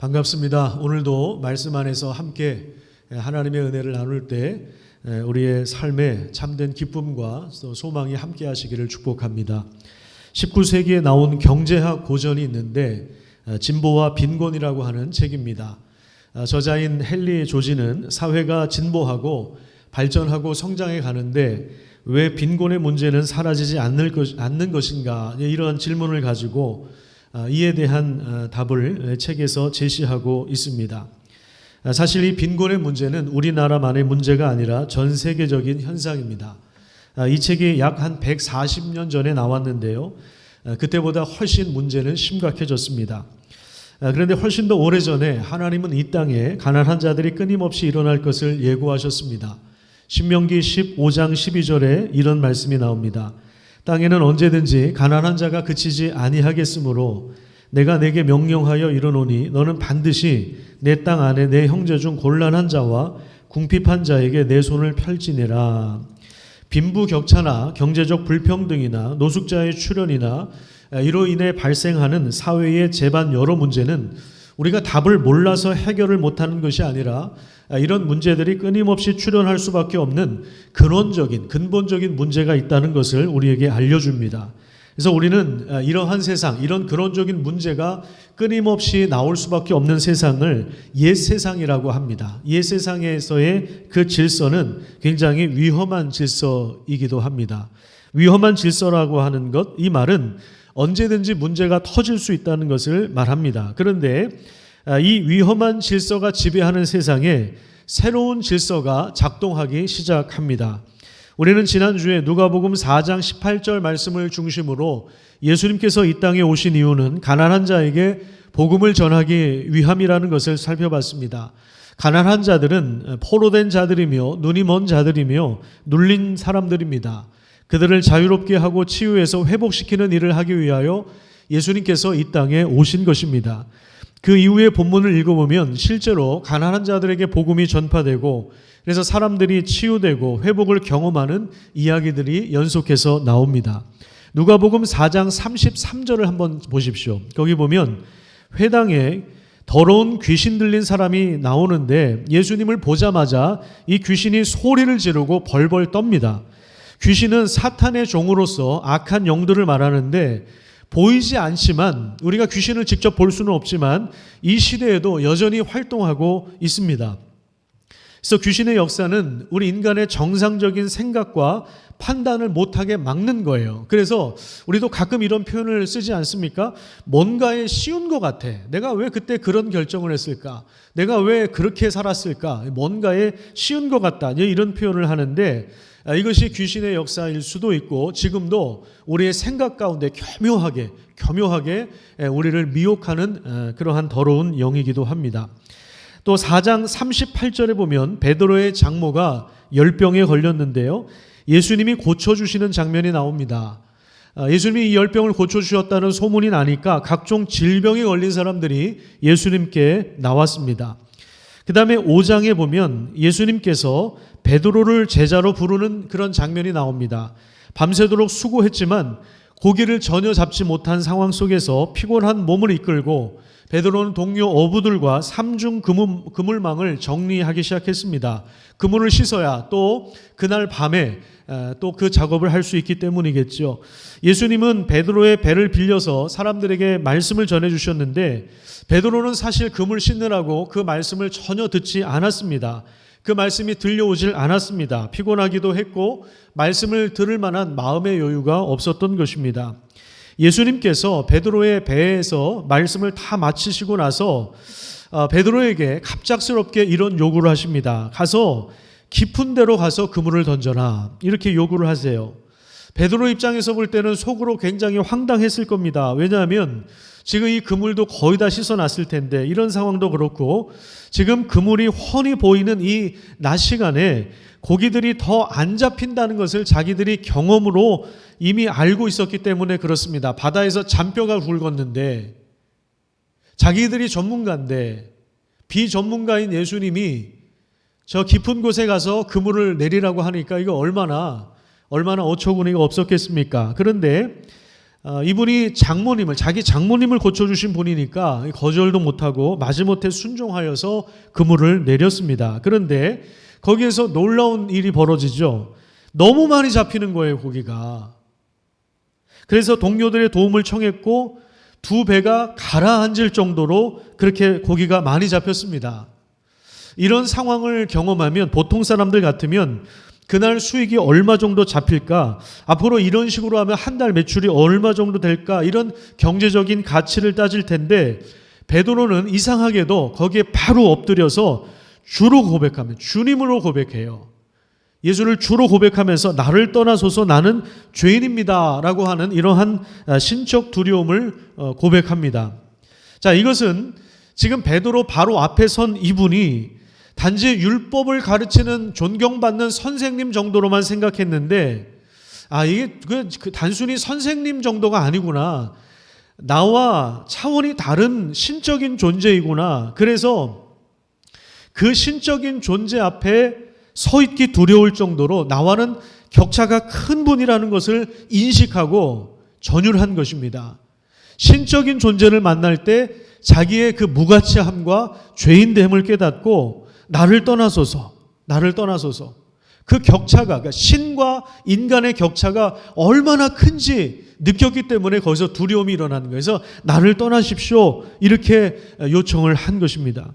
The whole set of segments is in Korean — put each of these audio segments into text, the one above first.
반갑습니다. 오늘도 말씀 안에서 함께 하나님의 은혜를 나눌 때 우리의 삶에 참된 기쁨과 소망이 함께 하시기를 축복합니다. 19세기에 나온 경제학 고전이 있는데 진보와 빈곤이라고 하는 책입니다. 저자인 헨리 조지는 사회가 진보하고 발전하고 성장해 가는데 왜 빈곤의 문제는 사라지지 않는 것인가, 이런 질문을 가지고 이에 대한 답을 책에서 제시하고 있습니다. 사실 이 빈곤의 문제는 우리나라만의 문제가 아니라 전 세계적인 현상입니다. 이 책이 약 한 140년 전에 나왔는데요. 그때보다 훨씬 문제는 심각해졌습니다. 그런데 훨씬 더 오래전에 하나님은 이 땅에 가난한 자들이 끊임없이 일어날 것을 예고하셨습니다. 신명기 15장 12절에 이런 말씀이 나옵니다. 땅에는 언제든지 가난한 자가 그치지 아니하겠으므로 내가 내게 명령하여 이르노니 너는 반드시 내 땅 안에 내 형제 중 곤란한 자와 궁핍한 자에게 내 손을 펼치니라. 빈부격차나 경제적 불평등이나 노숙자의 출현이나 이로 인해 발생하는 사회의 재반 여러 문제는 우리가 답을 몰라서 해결을 못하는 것이 아니라 이런 문제들이 끊임없이 출현할 수밖에 없는 근본적인 문제가 있다는 것을 우리에게 알려줍니다. 그래서 우리는 이러한 세상, 이런 근원적인 문제가 끊임없이 나올 수밖에 없는 세상을 옛 세상이라고 합니다. 옛 세상에서의 그 질서는 굉장히 위험한 질서이기도 합니다. 위험한 질서라고 하는 것, 이 말은 언제든지 문제가 터질 수 있다는 것을 말합니다. 그런데 이 위험한 질서가 지배하는 세상에 새로운 질서가 작동하기 시작합니다. 우리는 지난주에 누가복음 4장 18절 말씀을 중심으로 예수님께서 이 땅에 오신 이유는 가난한 자에게 복음을 전하기 위함이라는 것을 살펴봤습니다. 가난한 자들은 포로된 자들이며 눈이 먼 자들이며 눌린 사람들입니다. 그들을 자유롭게 하고 치유해서 회복시키는 일을 하기 위하여 예수님께서 이 땅에 오신 것입니다. 그 이후의 본문을 읽어보면 실제로 가난한 자들에게 복음이 전파되고 그래서 사람들이 치유되고 회복을 경험하는 이야기들이 연속해서 나옵니다. 누가복음 4장 33절을 한번 보십시오. 거기 보면 회당에 더러운 귀신 들린 사람이 나오는데 예수님을 보자마자 이 귀신이 소리를 지르고 벌벌 떱니다. 귀신은 사탄의 종으로서 악한 영들을 말하는데 보이지 않지만 우리가 귀신을 직접 볼 수는 없지만 이 시대에도 여전히 활동하고 있습니다. 그래서 귀신의 역사는 우리 인간의 정상적인 생각과 판단을 못하게 막는 거예요. 그래서 우리도 가끔 이런 표현을 쓰지 않습니까? 뭔가에 씌운 것 같아. 내가 왜 그때 그런 결정을 했을까? 내가 왜 그렇게 살았을까? 뭔가에 씌운 것 같다. 이런 표현을 하는데 이것이 귀신의 역사일 수도 있고 지금도 우리의 생각 가운데 교묘하게 우리를 미혹하는 그러한 더러운 영이기도 합니다. 또 4장 38절에 보면 베드로의 장모가 열병에 걸렸는데요. 예수님이 고쳐주시는 장면이 나옵니다. 예수님이 이 열병을 고쳐주셨다는 소문이 나니까 각종 질병에 걸린 사람들이 예수님께 나왔습니다. 그 다음에 5장에 보면 예수님께서 베드로를 제자로 부르는 그런 장면이 나옵니다. 밤새도록 수고했지만 고기를 전혀 잡지 못한 상황 속에서 피곤한 몸을 이끌고 베드로는 동료 어부들과 삼중 그물망을 정리하기 시작했습니다. 그물을 씻어야 또 그날 밤에 또 그 작업을 할 수 있기 때문이겠죠. 예수님은 베드로의 배를 빌려서 사람들에게 말씀을 전해주셨는데 베드로는 사실 그물 씻느라고 그 말씀을 전혀 듣지 않았습니다. 그 말씀이 들려오질 않았습니다. 피곤하기도 했고 말씀을 들을 만한 마음의 여유가 없었던 것입니다. 예수님께서 베드로의 배에서 말씀을 다 마치시고 나서 베드로에게 갑작스럽게 이런 요구를 하십니다. 가서 깊은 데로 가서 그물을 던져라. 이렇게 요구를 하세요. 베드로 입장에서 볼 때는 속으로 굉장히 황당했을 겁니다. 왜냐하면 지금 이 그물도 거의 다 씻어놨을 텐데 이런 상황도 그렇고 지금 그물이 훤히 보이는 이 낮 시간에 고기들이 더 안 잡힌다는 것을 자기들이 경험으로 이미 알고 있었기 때문에 그렇습니다. 바다에서 잔뼈가 굵었는데 자기들이 전문가인데 비전문가인 예수님이 저 깊은 곳에 가서 그물을 내리라고 하니까 이거 얼마나 어처구니가 없었겠습니까? 그런데 이분이 자기 장모님을 고쳐주신 분이니까 거절도 못하고 마지못해 순종하여서 그물을 내렸습니다. 그런데 거기에서 놀라운 일이 벌어지죠. 너무 많이 잡히는 거예요, 고기가. 그래서 동료들의 도움을 청했고 두 배가 가라앉을 정도로 그렇게 고기가 많이 잡혔습니다. 이런 상황을 경험하면 보통 사람들 같으면 그날 수익이 얼마 정도 잡힐까? 앞으로 이런 식으로 하면 한 달 매출이 얼마 정도 될까? 이런 경제적인 가치를 따질 텐데 베드로는 이상하게도 거기에 바로 엎드려서 주로 고백하면 주님으로 고백해요. 예수를 주로 고백하면서 나를 떠나소서 나는 죄인입니다 라고 하는 이러한 신적 두려움을 고백합니다. 자, 이것은 지금 베드로 바로 앞에 선 이분이 단지 율법을 가르치는 존경받는 선생님 정도로만 생각했는데 이게 단순히 선생님 정도가 아니구나. 나와 차원이 다른 신적인 존재이구나. 그래서 그 신적인 존재 앞에 서 있기 두려울 정도로 나와는 격차가 큰 분이라는 것을 인식하고 전율한 것입니다. 신적인 존재를 만날 때 자기의 그 무가치함과 죄인됨을 깨닫고 나를 떠나소서 그 격차가 그러니까 신과 인간의 격차가 얼마나 큰지 느꼈기 때문에 거기서 두려움이 일어나는 거예요. 그래서 나를 떠나십시오 이렇게 요청을 한 것입니다.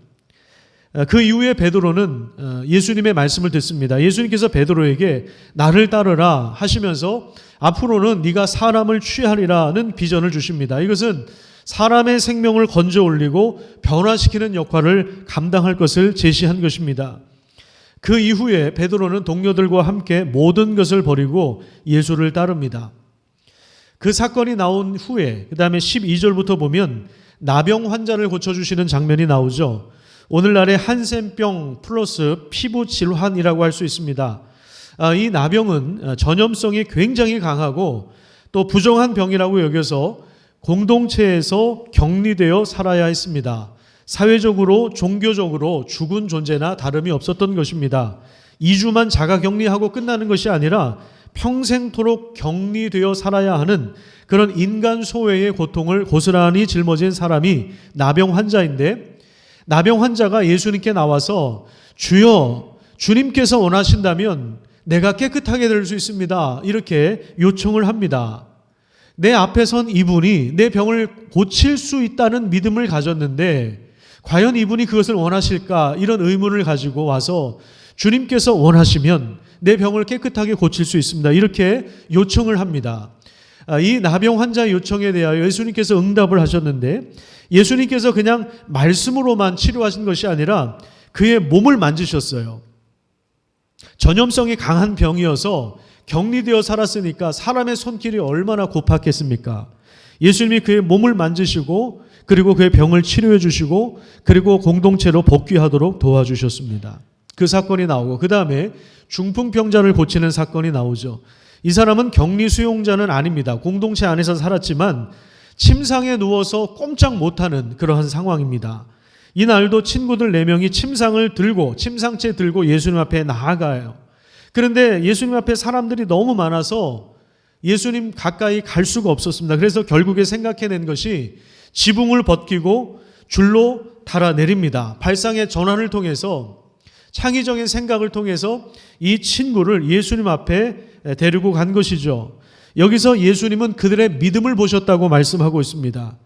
그 이후에 베드로는 예수님의 말씀을 듣습니다. 예수님께서 베드로에게 나를 따르라 하시면서 앞으로는 네가 사람을 취하리라는 비전을 주십니다. 이것은 사람의 생명을 건져 올리고 변화시키는 역할을 감당할 것을 제시한 것입니다. 그 이후에 베드로는 동료들과 함께 모든 것을 버리고 예수를 따릅니다. 그 사건이 나온 후에 그 다음에 12절부터 보면 나병 환자를 고쳐주시는 장면이 나오죠. 오늘날의 한센병 플러스 피부 질환이라고 할 수 있습니다. 이 나병은 전염성이 굉장히 강하고 또 부정한 병이라고 여겨서 공동체에서 격리되어 살아야 했습니다. 사회적으로 종교적으로 죽은 존재나 다름이 없었던 것입니다. 2주만 자가격리하고 끝나는 것이 아니라 평생토록 격리되어 살아야 하는 그런 인간 소외의 고통을 고스란히 짊어진 사람이 나병 환자인데 나병 환자가 예수님께 나와서 주여 주님께서 원하신다면 내가 깨끗하게 될 수 있습니다. 이렇게 요청을 합니다. 내 앞에 선 이분이 내 병을 고칠 수 있다는 믿음을 가졌는데 과연 이분이 그것을 원하실까 이런 의문을 가지고 와서 주님께서 원하시면 내 병을 깨끗하게 고칠 수 있습니다. 이렇게 요청을 합니다. 이 나병 환자의 요청에 대하여 예수님께서 응답을 하셨는데 예수님께서 그냥 말씀으로만 치료하신 것이 아니라 그의 몸을 만지셨어요. 전염성이 강한 병이어서 격리되어 살았으니까 사람의 손길이 얼마나 고팠겠습니까? 예수님이 그의 몸을 만지시고 그리고 그의 병을 치료해 주시고 그리고 공동체로 복귀하도록 도와주셨습니다. 그 사건이 나오고 그 다음에 중풍병자를 고치는 사건이 나오죠. 이 사람은 격리 수용자는 아닙니다. 공동체 안에서 살았지만 침상에 누워서 꼼짝 못하는 그러한 상황입니다. 이날도 친구들 4명이 침상채 들고 예수님 앞에 나아가요. 그런데 예수님 앞에 사람들이 너무 많아서 예수님 가까이 갈 수가 없었습니다. 그래서 결국에 생각해낸 것이 지붕을 벗기고 줄로 달아내립니다. 발상의 전환을 통해서 창의적인 생각을 통해서 이 친구를 예수님 앞에 데리고 간 것이죠. 여기서 예수님은 그들의 믿음을 보셨다고 말씀하고 있습니다.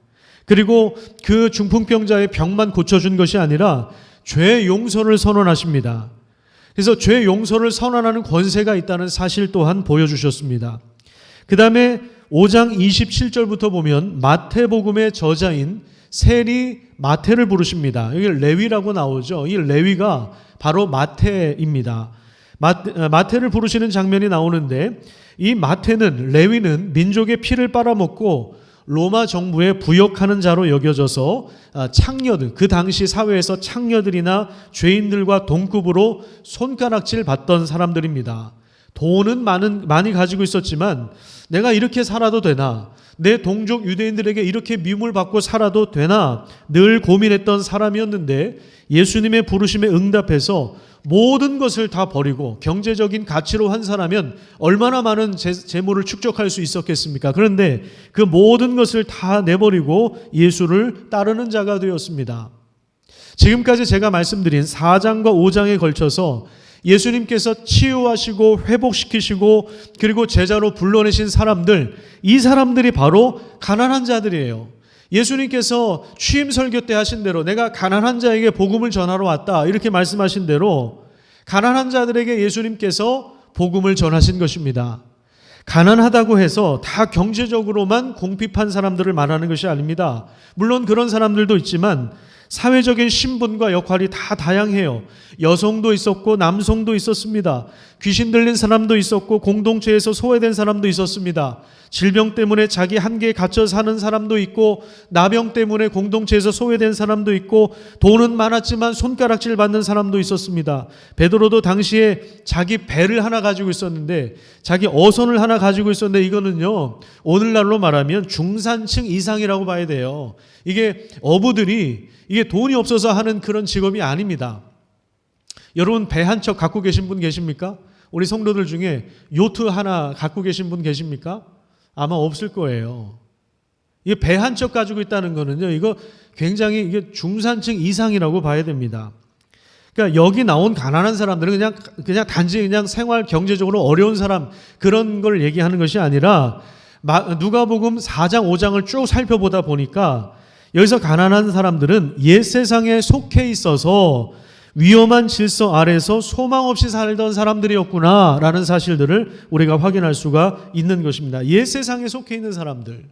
그리고 그 중풍병자의 병만 고쳐준 것이 아니라 죄 용서를 선언하십니다. 그래서 죄 용서를 선언하는 권세가 있다는 사실 또한 보여주셨습니다. 그 다음에 5장 27절부터 보면 마태복음의 저자인 세리 마태를 부르십니다. 여기 레위라고 나오죠. 이 레위가 바로 마태입니다. 마태를 부르시는 장면이 나오는데 이 마태는 레위는 민족의 피를 빨아먹고 로마 정부에 부역하는 자로 여겨져서 창녀들, 그 당시 사회에서 창녀들이나 죄인들과 동급으로 손가락질 받던 사람들입니다. 돈은 많이 가지고 있었지만 내가 이렇게 살아도 되나? 내 동족 유대인들에게 이렇게 미움을 받고 살아도 되나? 늘 고민했던 사람이었는데 예수님의 부르심에 응답해서 모든 것을 다 버리고 경제적인 가치로 환산하면 얼마나 많은 재물을 축적할 수 있었겠습니까? 그런데 그 모든 것을 다 내버리고 예수를 따르는 자가 되었습니다. 지금까지 제가 말씀드린 4장과 5장에 걸쳐서 예수님께서 치유하시고 회복시키시고 그리고 제자로 불러내신 사람들, 이 사람들이 바로 가난한 자들이에요. 예수님께서 취임 설교 때 하신 대로 내가 가난한 자에게 복음을 전하러 왔다 이렇게 말씀하신 대로 가난한 자들에게 예수님께서 복음을 전하신 것입니다. 가난하다고 해서 다 경제적으로만 궁핍한 사람들을 말하는 것이 아닙니다. 물론 그런 사람들도 있지만 사회적인 신분과 역할이 다 다양해요. 여성도 있었고 남성도 있었습니다. 귀신 들린 사람도 있었고 공동체에서 소외된 사람도 있었습니다. 질병 때문에 자기 한계에 갇혀 사는 사람도 있고 나병 때문에 공동체에서 소외된 사람도 있고 돈은 많았지만 손가락질 받는 사람도 있었습니다. 베드로도 당시에 자기 배를 하나 가지고 있었는데 자기 어선을 하나 가지고 있었는데 이거는요 오늘날로 말하면 중산층 이상이라고 봐야 돼요. 이게 어부들이 이게 돈이 없어서 하는 그런 직업이 아닙니다. 여러분 배 한 척 갖고 계신 분 계십니까? 우리 성도들 중에 요트 하나 갖고 계신 분 계십니까? 아마 없을 거예요. 이 배 한 척 가지고 있다는 거는요, 이거 굉장히 이게 중산층 이상이라고 봐야 됩니다. 그러니까 여기 나온 가난한 사람들은 그냥 단지 그냥 생활 경제적으로 어려운 사람 그런 걸 얘기하는 것이 아니라 누가복음 4장 5장을 쭉 살펴보다 보니까 여기서 가난한 사람들은 옛 세상에 속해 있어서 위험한 질서 아래서 소망 없이 살던 사람들이었구나라는 사실들을 우리가 확인할 수가 있는 것입니다. 옛 세상에 속해 있는 사람들,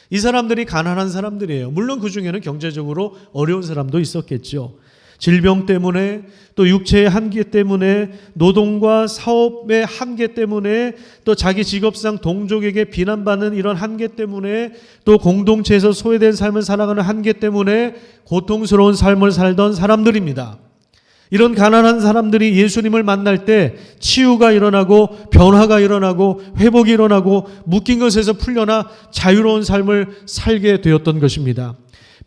이 사람들이 가난한 사람들이에요. 물론 그 중에는 경제적으로 어려운 사람도 있었겠죠. 질병 때문에 또 육체의 한계 때문에 노동과 사업의 한계 때문에 또 자기 직업상 동족에게 비난받는 이런 한계 때문에 또 공동체에서 소외된 삶을 살아가는 한계 때문에 고통스러운 삶을 살던 사람들입니다. 이런 가난한 사람들이 예수님을 만날 때 치유가 일어나고 변화가 일어나고 회복이 일어나고 묶인 것에서 풀려나 자유로운 삶을 살게 되었던 것입니다.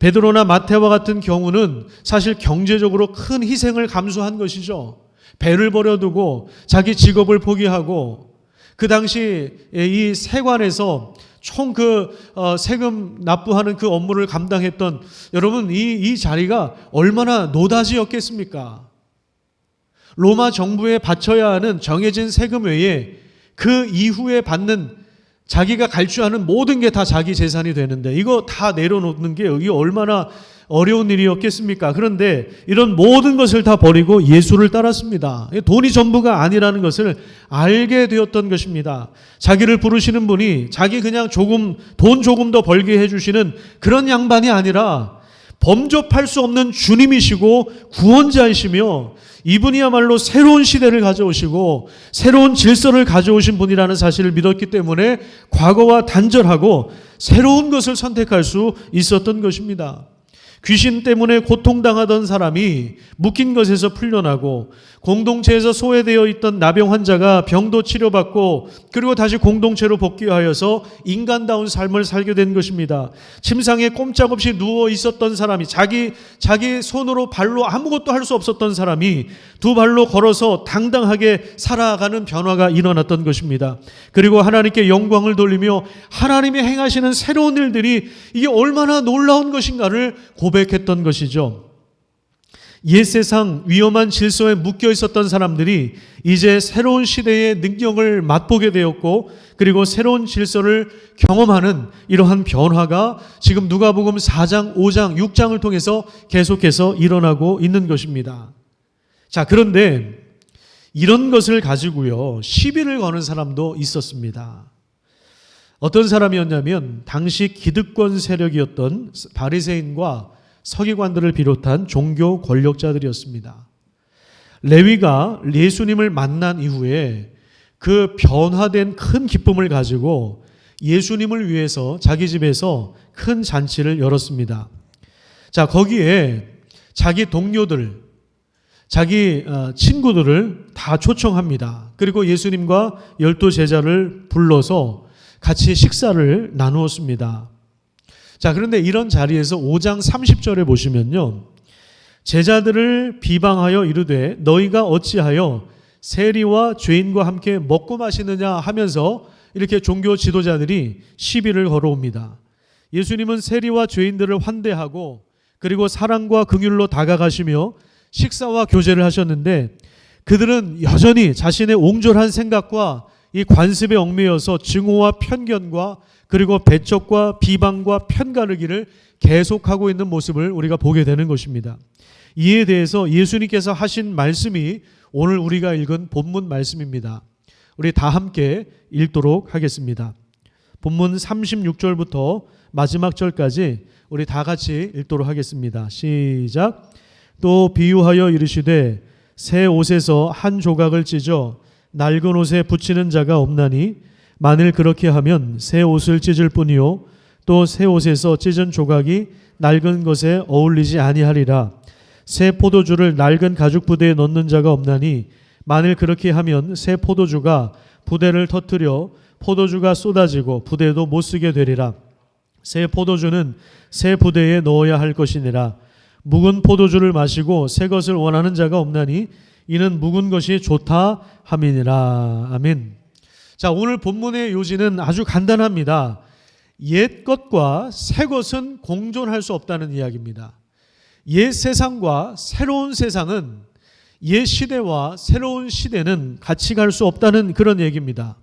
베드로나 마태와 같은 경우는 사실 경제적으로 큰 희생을 감수한 것이죠. 배를 버려두고 자기 직업을 포기하고 그 당시 이 세관에서 총 세금 납부하는 그 업무를 감당했던 여러분 이 자리가 얼마나 노다지였겠습니까? 로마 정부에 바쳐야 하는 정해진 세금 외에 그 이후에 받는 자기가 갈취하는 모든 게 다 자기 재산이 되는데 이거 다 내려놓는 게 이게 얼마나 어려운 일이었겠습니까? 그런데 이런 모든 것을 다 버리고 예수를 따랐습니다. 돈이 전부가 아니라는 것을 알게 되었던 것입니다. 자기를 부르시는 분이 자기 그냥 돈 조금 더 벌게 해주시는 그런 양반이 아니라 범접할 수 없는 주님이시고 구원자이시며 이분이야말로 새로운 시대를 가져오시고 새로운 질서를 가져오신 분이라는 사실을 믿었기 때문에 과거와 단절하고 새로운 것을 선택할 수 있었던 것입니다. 귀신 때문에 고통당하던 사람이 묶인 것에서 풀려나고 공동체에서 소외되어 있던 나병 환자가 병도 치료받고 그리고 다시 공동체로 복귀하여서 인간다운 삶을 살게 된 것입니다. 침상에 꼼짝없이 누워 있었던 사람이 자기 손으로 발로 아무것도 할 수 없었던 사람이 두 발로 걸어서 당당하게 살아가는 변화가 일어났던 것입니다. 그리고 하나님께 영광을 돌리며 하나님이 행하시는 새로운 일들이 이게 얼마나 놀라운 것인가를 고백했던 것이죠. 옛 세상 위험한 질서에 묶여 있었던 사람들이 이제 새로운 시대의 능력을 맛보게 되었고 그리고 새로운 질서를 경험하는 이러한 변화가 지금 누가복음 4장, 5장, 6장을 통해서 계속해서 일어나고 있는 것입니다. 자, 그런데 이런 것을 가지고요 시비를 거는 사람도 있었습니다. 어떤 사람이었냐면 당시 기득권 세력이었던 바리새인과 서기관들을 비롯한 종교 권력자들이었습니다. 레위가 예수님을 만난 이후에 그 변화된 큰 기쁨을 가지고 예수님을 위해서 자기 집에서 큰 잔치를 열었습니다. 자, 거기에 자기 동료들, 자기 친구들을 다 초청합니다. 그리고 예수님과 12 제자를 불러서 같이 식사를 나누었습니다. 자, 그런데 이런 자리에서 5장 30절에 보시면요, 제자들을 비방하여 이르되 너희가 어찌하여 세리와 죄인과 함께 먹고 마시느냐 하면서 이렇게 종교 지도자들이 시비를 걸어옵니다. 예수님은 세리와 죄인들을 환대하고 그리고 사랑과 긍휼로 다가가시며 식사와 교제를 하셨는데, 그들은 여전히 자신의 옹졸한 생각과 이 관습에 얽매여서 증오와 편견과 그리고 배척과 비방과 편가르기를 계속하고 있는 모습을 우리가 보게 되는 것입니다. 이에 대해서 예수님께서 하신 말씀이 오늘 우리가 읽은 본문 말씀입니다. 우리 다 함께 읽도록 하겠습니다. 본문 36절부터 마지막 절까지 우리 다 같이 읽도록 하겠습니다. 시작. 또 비유하여 이르시되 새 옷에서 한 조각을 찢어 낡은 옷에 붙이는 자가 없나니 만일 그렇게 하면 새 옷을 찢을 뿐이요 또 새 옷에서 찢은 조각이 낡은 것에 어울리지 아니하리라. 새 포도주를 낡은 가죽 부대에 넣는 자가 없나니 만일 그렇게 하면 새 포도주가 부대를 터뜨려 포도주가 쏟아지고 부대도 못 쓰게 되리라. 새 포도주는 새 부대에 넣어야 할 것이니라. 묵은 포도주를 마시고 새 것을 원하는 자가 없나니 이는 묵은 것이 좋다 함이니라. 아멘. 자, 오늘 본문의 요지는 아주 간단합니다. 옛 것과 새 것은 공존할 수 없다는 이야기입니다. 옛 세상과 새로운 세상은, 옛 시대와 새로운 시대는 같이 갈 수 없다는 그런 얘기입니다.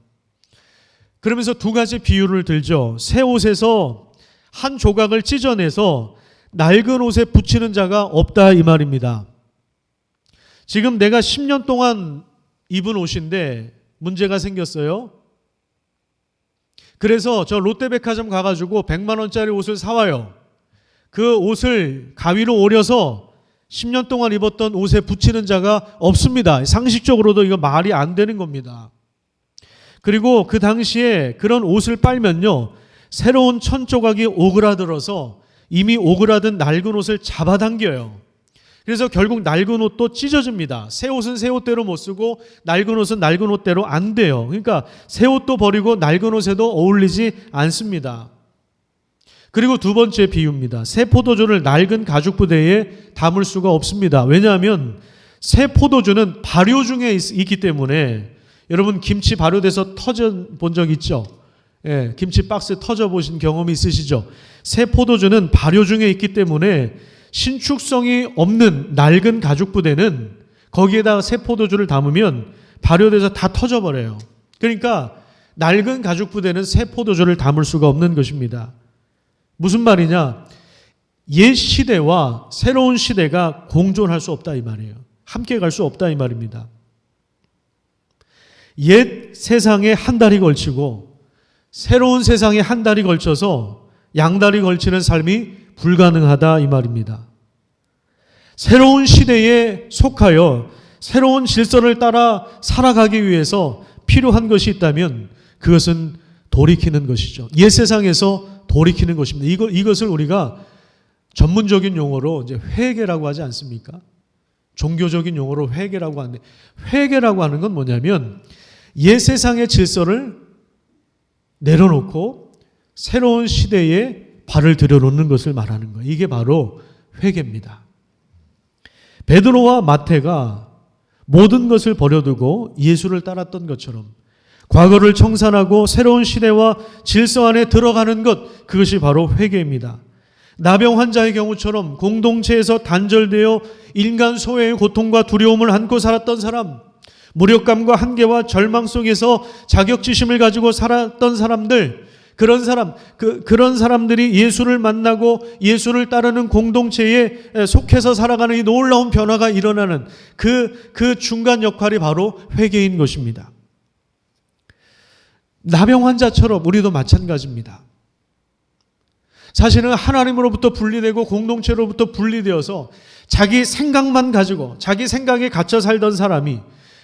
그러면서 두 가지 비유를 들죠. 새 옷에서 한 조각을 찢어내서 낡은 옷에 붙이는 자가 없다 이 말입니다. 지금 내가 10년 동안 입은 옷인데 문제가 생겼어요. 그래서 저 롯데백화점 가가지고 100만 원짜리 옷을 사와요. 그 옷을 가위로 오려서 10년 동안 입었던 옷에 붙이는 자가 없습니다. 상식적으로도 이거 말이 안 되는 겁니다. 그리고 그 당시에 그런 옷을 빨면요, 새로운 천 조각이 오그라들어서 이미 오그라든 낡은 옷을 잡아당겨요. 그래서 결국 낡은 옷도 찢어집니다. 새 옷은 새 옷대로 못 쓰고 낡은 옷은 낡은 옷대로 안 돼요. 그러니까 새 옷도 버리고 낡은 옷에도 어울리지 않습니다. 그리고 두 번째 비유입니다. 새 포도주를 낡은 가죽 부대에 담을 수가 없습니다. 왜냐하면 새 포도주는 발효 중에 있기 때문에, 여러분 김치 발효돼서 터져 본 적 있죠? 예, 김치 박스 터져 보신 경험이 있으시죠? 새 포도주는 발효 중에 있기 때문에 신축성이 없는 낡은 가죽 부대는 거기에다가 새 포도주를 담으면 발효돼서 다 터져버려요. 그러니까 낡은 가죽 부대는 새 포도주를 담을 수가 없는 것입니다. 무슨 말이냐? 옛 시대와 새로운 시대가 공존할 수 없다 이 말이에요. 함께 갈 수 없다 이 말입니다. 옛 세상에 한 달이 걸치고 새로운 세상에 한 달이 걸쳐서 양달이 걸치는 삶이 불가능하다 이 말입니다. 새로운 시대에 속하여 새로운 질서를 따라 살아가기 위해서 필요한 것이 있다면 그것은 돌이키는 것이죠. 옛 세상에서 돌이키는 것입니다. 이것을 우리가 전문적인 용어로 이제 회개라고 하지 않습니까? 종교적인 용어로 회개라고 하는데, 회개라고 하는 건 뭐냐면 옛 세상의 질서를 내려놓고 새로운 시대에 발을 들여놓는 것을 말하는 거예요. 이게 바로 회개입니다. 베드로와 마태가 모든 것을 버려두고 예수를 따랐던 것처럼 과거를 청산하고 새로운 시대와 질서 안에 들어가는 것, 그것이 바로 회개입니다. 나병 환자의 경우처럼 공동체에서 단절되어 인간 소외의 고통과 두려움을 안고 살았던 사람, 무력감과 한계와 절망 속에서 자격지심을 가지고 살았던 사람들, 그런 사람들이 예수를 만나고 예수를 따르는 공동체에 속해서 살아가는 이 놀라운 변화가 일어나는 그 중간 역할이 바로 회개인 것입니다. 나병 환자처럼 우리도 마찬가지입니다. 사실은 하나님으로부터 분리되고 공동체로부터 분리되어서 자기 생각만 가지고 자기 생각에 갇혀 살던 사람이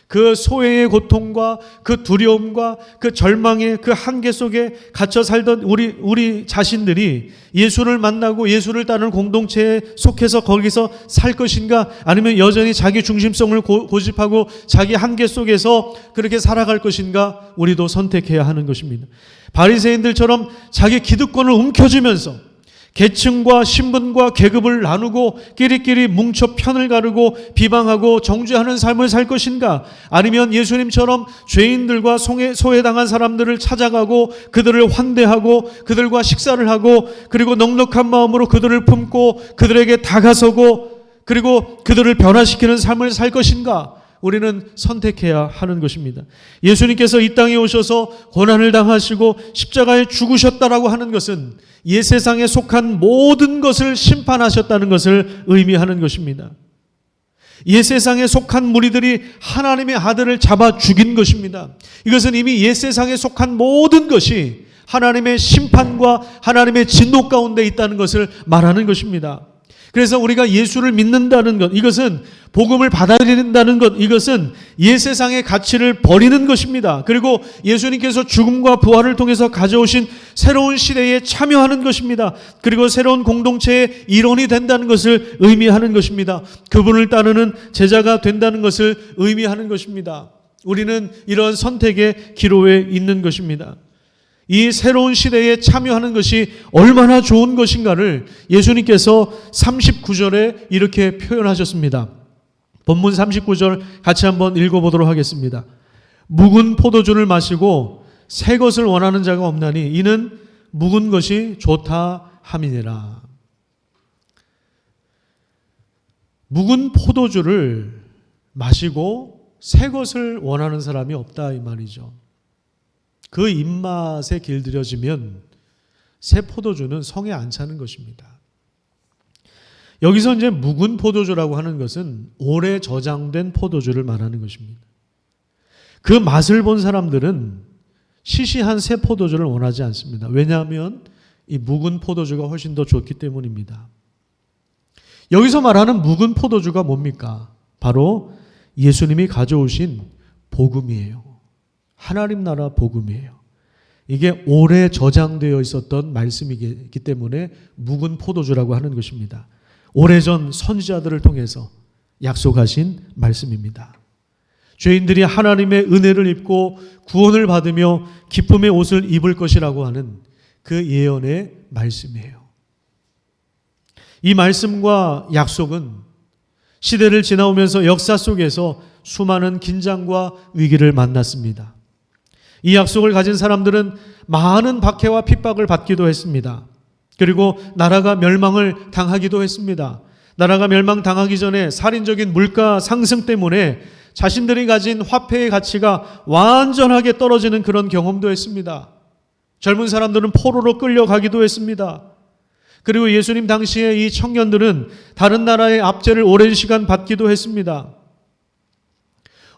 그 소외의 고통과 그 두려움과 그 절망의 그 한계 속에 갇혀 살던 우리 자신들이 예수를 만나고 예수를 따르는 공동체에 속해서 거기서 살 것인가, 아니면 여전히 자기 중심성을 고집하고 자기 한계 속에서 그렇게 살아갈 것인가, 우리도 선택해야 하는 것입니다. 바리새인들처럼 자기 기득권을 움켜쥐면서 계층과 신분과 계급을 나누고 끼리끼리 뭉쳐 편을 가르고 비방하고 정죄하는 삶을 살 것인가, 아니면 예수님처럼 죄인들과 소외당한 사람들을 찾아가고 그들을 환대하고 그들과 식사를 하고 그리고 넉넉한 마음으로 그들을 품고 그들에게 다가서고 그리고 그들을 변화시키는 삶을 살 것인가, 우리는 선택해야 하는 것입니다. 예수님께서 이 땅에 오셔서 고난을 당하시고 십자가에 죽으셨다라고 하는 것은 옛 세상에 속한 모든 것을 심판하셨다는 것을 의미하는 것입니다. 옛 세상에 속한 무리들이 하나님의 아들을 잡아 죽인 것입니다. 이것은 이미 옛 세상에 속한 모든 것이 하나님의 심판과 하나님의 진노 가운데 있다는 것을 말하는 것입니다. 그래서 우리가 예수를 믿는다는 것, 이것은 복음을 받아들인다는 것, 이것은 옛 세상의 가치를 버리는 것입니다. 그리고 예수님께서 죽음과 부활을 통해서 가져오신 새로운 시대에 참여하는 것입니다. 그리고 새로운 공동체의 일원이 된다는 것을 의미하는 것입니다. 그분을 따르는 제자가 된다는 것을 의미하는 것입니다. 우리는 이런 선택의 기로에 있는 것입니다. 이 새로운 시대에 참여하는 것이 얼마나 좋은 것인가를 예수님께서 39절에 이렇게 표현하셨습니다. 본문 39절 같이 한번 읽어보도록 하겠습니다. 묵은 포도주를 마시고 새 것을 원하는 자가 없나니 이는 묵은 것이 좋다 함이니라. 묵은 포도주를 마시고 새 것을 원하는 사람이 없다 이 말이죠. 그 입맛에 길들여지면 새 포도주는 성에 안 차는 것입니다. 여기서 이제 묵은 포도주라고 하는 것은 오래 저장된 포도주를 말하는 것입니다. 그 맛을 본 사람들은 시시한 새 포도주를 원하지 않습니다. 왜냐하면 이 묵은 포도주가 훨씬 더 좋기 때문입니다. 여기서 말하는 묵은 포도주가 뭡니까? 바로 예수님이 가져오신 복음이에요. 하나님 나라 복음이에요. 이게 오래 저장되어 있었던 말씀이기 때문에 묵은 포도주라고 하는 것입니다. 오래전 선지자들을 통해서 약속하신 말씀입니다. 죄인들이 하나님의 은혜를 입고 구원을 받으며 기쁨의 옷을 입을 것이라고 하는 그 예언의 말씀이에요. 이 말씀과 약속은 시대를 지나오면서 역사 속에서 수많은 긴장과 위기를 만났습니다. 이 약속을 가진 사람들은 많은 박해와 핍박을 받기도 했습니다. 그리고 나라가 멸망을 당하기도 했습니다. 나라가 멸망당하기 전에 살인적인 물가 상승 때문에 자신들이 가진 화폐의 가치가 완전하게 떨어지는 그런 경험도 했습니다. 젊은 사람들은 포로로 끌려가기도 했습니다. 그리고 예수님 당시에 이 청년들은 다른 나라의 압제를 오랜 시간 받기도 했습니다.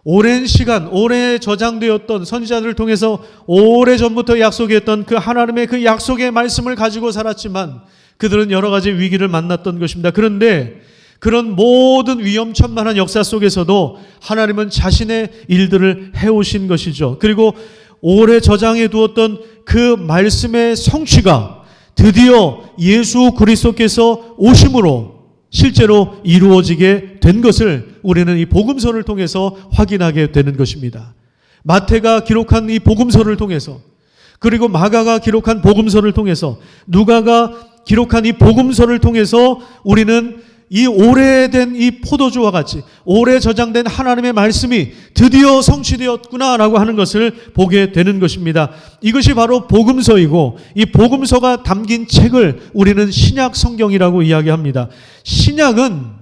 오랜 시간, 오래 저장되었던 선지자들을 통해서 오래전부터 약속했던 그 하나님의 그 약속의 말씀을 가지고 살았지만 그들은 여러 가지 위기를 만났던 것입니다. 그런데 그런 모든 위험천만한 역사 속에서도 하나님은 자신의 일들을 해오신 것이죠. 그리고 오래 저장해 두었던 그 말씀의 성취가 드디어 예수 그리스도께서 오심으로 실제로 이루어지게 된 것을 우리는 이 복음서를 통해서 확인하게 되는 것입니다. 마태가 기록한 이 복음서를 통해서, 그리고 마가가 기록한 복음서를 통해서, 누가가 기록한 이 복음서를 통해서 우리는 이 오래된 이 포도주와 같이 오래 저장된 하나님의 말씀이 드디어 성취되었구나라고 하는 것을 보게 되는 것입니다. 이것이 바로 복음서이고, 이 복음서가 담긴 책을 우리는 신약 성경이라고 이야기합니다. 신약은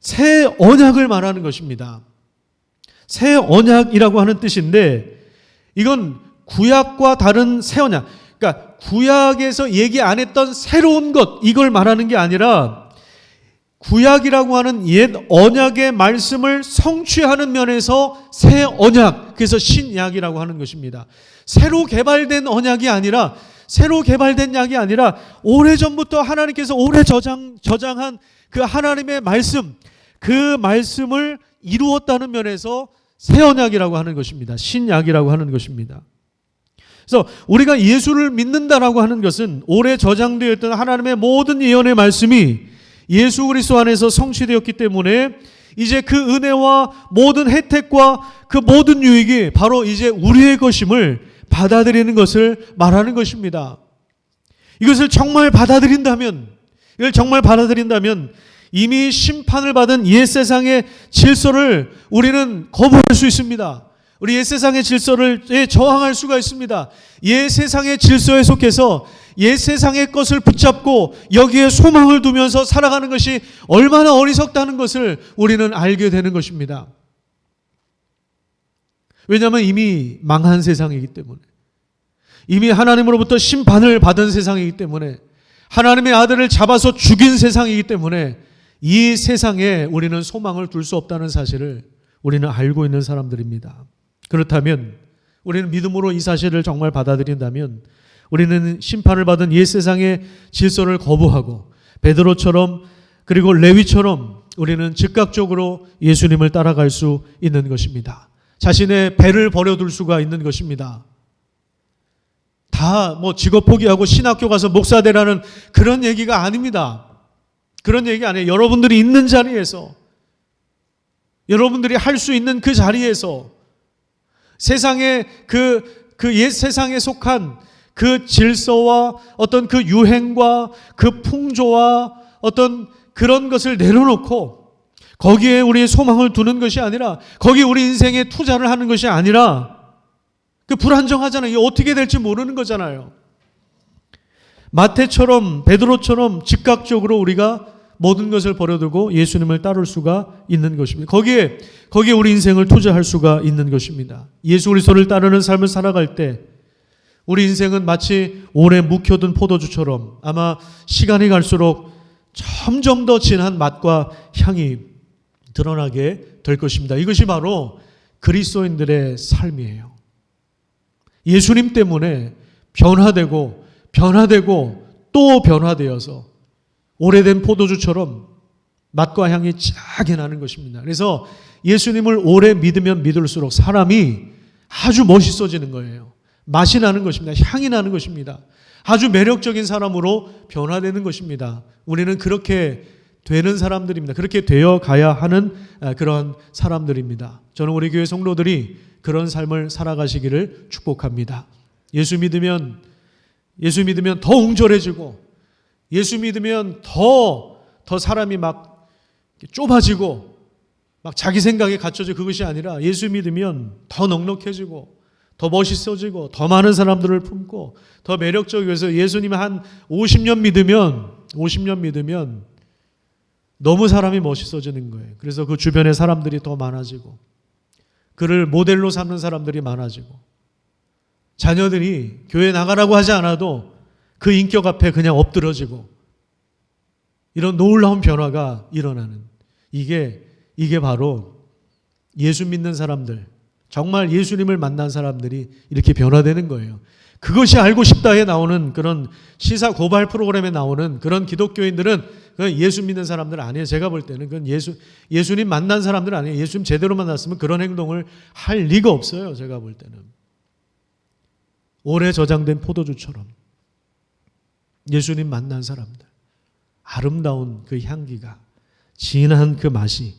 새 언약을 말하는 것입니다. 새 언약이라고 하는 뜻인데, 이건 구약과 다른 새 언약, 그러니까 구약에서 얘기 안 했던 새로운 것, 이걸 말하는 게 아니라 구약이라고 하는 옛 언약의 말씀을 성취하는 면에서 새 언약, 그래서 신약이라고 하는 것입니다. 새로 개발된 언약이 아니라, 새로 개발된 약이 아니라 오래전부터 하나님께서 오래 저장한 그 하나님의 말씀, 그 말씀을 이루었다는 면에서 새 언약이라고 하는 것입니다. 신약이라고 하는 것입니다. 그래서 우리가 예수를 믿는다라고 하는 것은 오래 저장되어 있던 하나님의 모든 예언의 말씀이 예수 그리스도 안에서 성취되었기 때문에 이제 그 은혜와 모든 혜택과 그 모든 유익이 바로 이제 우리의 것임을 받아들이는 것을 말하는 것입니다. 이것을 정말 받아들인다면, 이미 심판을 받은 옛 세상의 질서를 우리는 거부할 수 있습니다. 우리 옛 세상의 질서에 저항할 수가 있습니다. 옛 세상의 질서에 속해서 옛 세상의 것을 붙잡고 여기에 소망을 두면서 살아가는 것이 얼마나 어리석다는 것을 우리는 알게 되는 것입니다. 왜냐하면 이미 망한 세상이기 때문에, 이미 하나님으로부터 심판을 받은 세상이기 때문에, 하나님의 아들을 잡아서 죽인 세상이기 때문에 이 세상에 우리는 소망을 둘 수 없다는 사실을 우리는 알고 있는 사람들입니다. 그렇다면 우리는 믿음으로 이 사실을 정말 받아들인다면 우리는 심판을 받은 옛 세상의 질서를 거부하고 베드로처럼 그리고 레위처럼 우리는 즉각적으로 예수님을 따라갈 수 있는 것입니다. 자신의 배를 버려둘 수가 있는 것입니다. 다 직업 포기하고 신학교 가서 목사 되라는 그런 얘기가 아닙니다. 그런 얘기 아니에요. 여러분들이 있는 자리에서, 여러분들이 할 수 있는 그 자리에서 세상의 그 옛 세상에 속한 그 질서와 어떤 그 유행과 그 풍조와 어떤 그런 것을 내려놓고 거기에 우리의 소망을 두는 것이 아니라, 거기에 우리 인생에 투자를 하는 것이 아니라, 그 불안정하잖아요. 이게 어떻게 될지 모르는 거잖아요. 마태처럼 베드로처럼 즉각적으로 우리가 모든 것을 버려두고 예수님을 따를 수가 있는 것입니다. 거기에 우리 인생을 투자할 수가 있는 것입니다. 예수 그리스도를 따르는 삶을 살아갈 때 우리 인생은 마치 오래 묵혀둔 포도주처럼 아마 시간이 갈수록 점점 더 진한 맛과 향이 드러나게 될 것입니다. 이것이 바로 그리스도인들의 삶이에요. 예수님 때문에 변화되고 또 변화되어서 오래된 포도주처럼 맛과 향이 짜게 나는 것입니다. 그래서 예수님을 오래 믿으면 믿을수록 사람이 아주 멋있어지는 거예요. 맛이 나는 것입니다. 향이 나는 것입니다. 아주 매력적인 사람으로 변화되는 것입니다. 우리는 그렇게 되는 사람들입니다. 그렇게 되어 가야 하는 그런 사람들입니다. 저는 우리 교회 성도들이 그런 삶을 살아가시기를 축복합니다. 예수 믿으면 더 웅절해지고, 예수 믿으면 더 사람이 막 좁아지고 막 자기 생각에 갇혀져. 그것이 아니라 예수 믿으면 더 넉넉해지고 더 멋있어지고 더 많은 사람들을 품고 더 매력적이고, 해서 예수님 한 50년 믿으면 너무 사람이 멋있어지는 거예요. 그래서 그 주변에 사람들이 더 많아지고 그를 모델로 삼는 사람들이 많아지고, 자녀들이 교회 나가라고 하지 않아도 그 인격 앞에 그냥 엎드러지고, 이런 놀라운 변화가 일어나는, 이게 바로 예수 믿는 사람들, 정말 예수님을 만난 사람들이 이렇게 변화되는 거예요. 그것이 알고 싶다에 나오는 그런 시사 고발 프로그램에 나오는 그런 기독교인들은 그건 예수 믿는 사람들 아니에요. 제가 볼 때는 그건 예수님 만난 사람들 아니에요. 예수님 제대로 만났으면 그런 행동을 할 리가 없어요. 제가 볼 때는 오래 저장된 포도주처럼 예수님 만난 사람들, 아름다운 그 향기가, 진한 그 맛이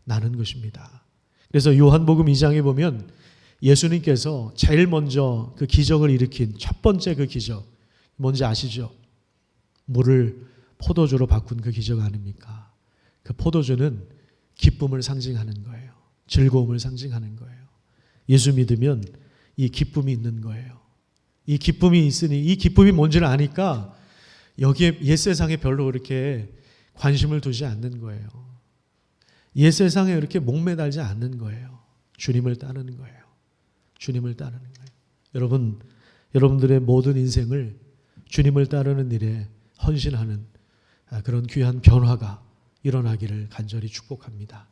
나는 것입니다. 그래서 요한복음 2장에 보면 예수님께서 제일 먼저 그 기적을 일으킨 첫 번째 그 기적 뭔지 아시죠? 물을 포도주로 바꾼 그 기적 아닙니까? 그 포도주는 기쁨을 상징하는 거예요. 즐거움을 상징하는 거예요. 예수 믿으면 이 기쁨이 있는 거예요. 이 기쁨이 있으니, 이 기쁨이 뭔지를 아니까 여기에 옛세상에 별로 그렇게 관심을 두지 않는 거예요. 옛세상에 이렇게 목매달지 않는 거예요. 주님을 따르는 거예요. 주님을 따르는 거예요. 여러분들의 모든 인생을 주님을 따르는 일에 헌신하는 그런 귀한 변화가 일어나기를 간절히 축복합니다.